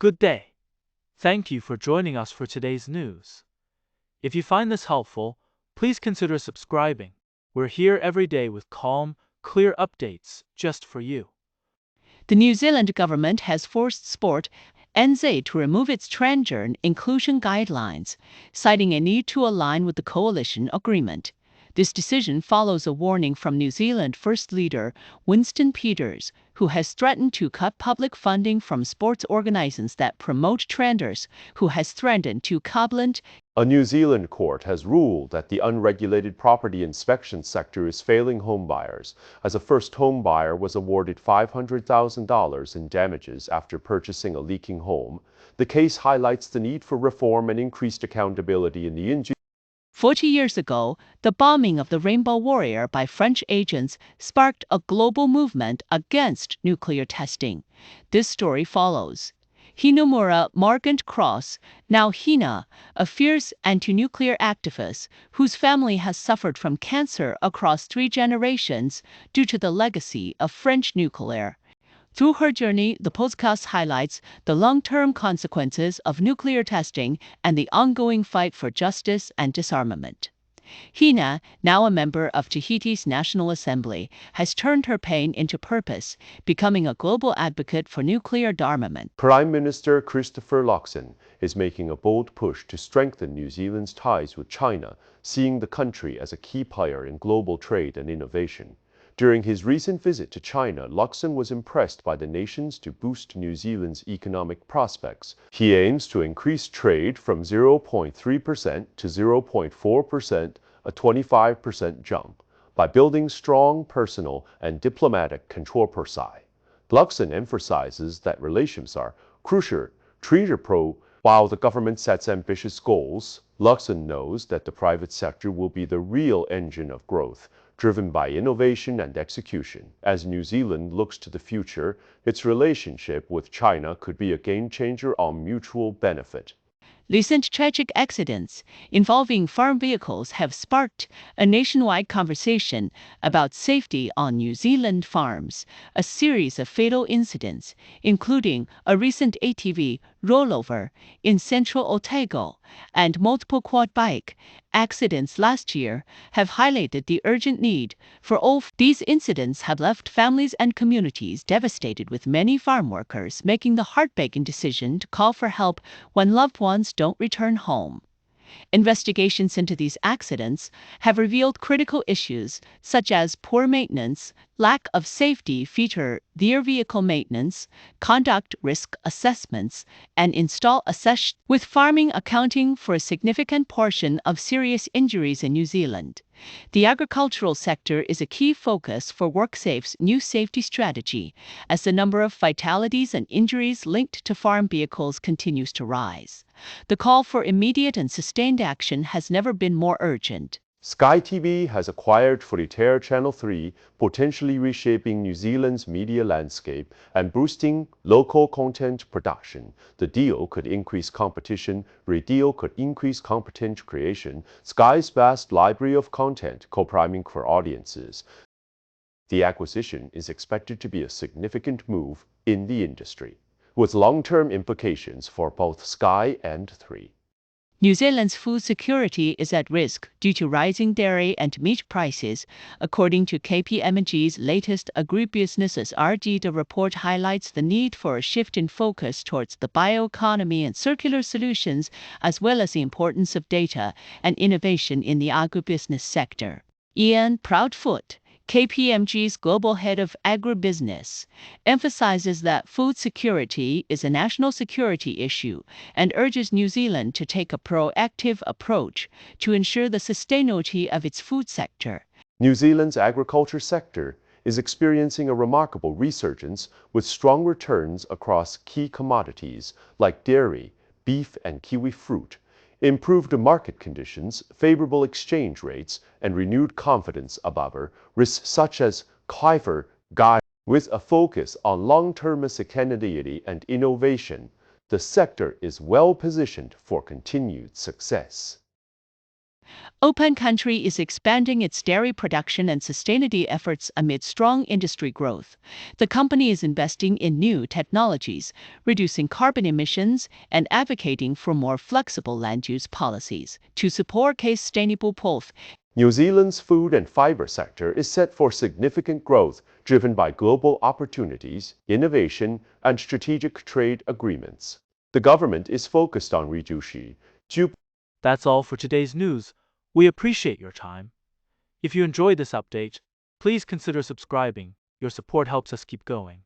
Good day. Thank you for joining us for today's news. If you find this helpful, please consider subscribing. We're here every day with calm, clear updates just for you. The New Zealand government has forced Sport NZ to remove its transgender inclusion guidelines, citing a need to align with the coalition agreement. This decision follows a warning from New Zealand First Leader Winston Peters, who has threatened to cut public funding from sports organisations that promote transgenders, who has threatened to cabal. A New Zealand court has ruled that the unregulated property inspection sector is failing homebuyers, as a first home buyer was awarded $500,000 in damages after purchasing a leaking home. The case highlights the need for reform and increased accountability in the industry. 40 years ago, the bombing of the Rainbow Warrior by French agents sparked a global movement against nuclear testing. This story follows Hinamura Margant Cross, now Hina, a fierce anti-nuclear activist whose family has suffered from cancer across 3 generations due to the legacy of French nuclear. Through her journey, the podcast highlights the long-term consequences of nuclear testing and the ongoing fight for justice and disarmament. Hina, now a member of Tahiti's National Assembly, has turned her pain into purpose, becoming a global advocate for nuclear disarmament. Prime Minister Christopher Luxon is making a bold push to strengthen New Zealand's ties with China, seeing the country as a key player in global trade and innovation. During his recent visit to China, Luxon was impressed by the nations to boost New Zealand's economic prospects. He aims to increase trade from 0.3% to 0.4%, a 25% jump, by building strong personal and diplomatic control. Luxon emphasizes that relations are crucial, while the government sets ambitious goals. Luxon knows that the private sector will be the real engine of growth, driven by innovation and execution. As New Zealand looks to the future, its relationship with China could be a game-changer on mutual benefit. Recent tragic accidents involving farm vehicles have sparked a nationwide conversation about safety on New Zealand farms. A series of fatal incidents, including a recent ATV rollover in central Otago and multiple quad bike accidents last year, have highlighted the urgent need for all. These incidents have left families and communities devastated, with many farm workers making the heartbreaking decision to call for help when loved ones don't return home. Investigations into these accidents have revealed critical issues such as poor maintenance, lack of safety feature, their vehicle maintenance, conduct risk assessments, and install assessment, with farming accounting for a significant portion of serious injuries in New Zealand. The agricultural sector is a key focus for WorkSafe's new safety strategy, as the number of fatalities and injuries linked to farm vehicles continues to rise. The call for immediate and sustained action has never been more urgent. Sky TV has acquired Footyterra Channel 3, potentially reshaping New Zealand's media landscape and boosting local content production. The deal could increase competition. Deal could increase content creation. Sky's vast library of content, co-priming for audiences. The acquisition is expected to be a significant move in the industry, with long-term implications for both Sky and 3. New Zealand's food security is at risk due to rising dairy and meat prices, according to KPMG's latest Agribusiness RD. The report highlights the need for a shift in focus towards the bioeconomy and circular solutions, as well as the importance of data and innovation in the agribusiness sector. Ian Proudfoot, KPMG's global head of agribusiness, emphasizes that food security is a national security issue and urges New Zealand to take a proactive approach to ensure the sustainability of its food sector. New Zealand's agriculture sector is experiencing a remarkable resurgence, with strong returns across key commodities like dairy, beef, and kiwi fruit. Improved market conditions, favorable exchange rates, and renewed confidence above risks such as climate change. With a focus on long-term sustainability and innovation, the sector is well positioned for continued success. Open Country is expanding its dairy production and sustainability efforts amid strong industry growth. The company is investing in new technologies, reducing carbon emissions, and advocating for more flexible land use policies to support sustainable growth. New Zealand's food and fiber sector is set for significant growth driven by global opportunities, innovation, and strategic trade agreements. The government is focused on reducing. That's all for today's news. We appreciate your time. If you enjoyed this update, please consider subscribing. Your support helps us keep going.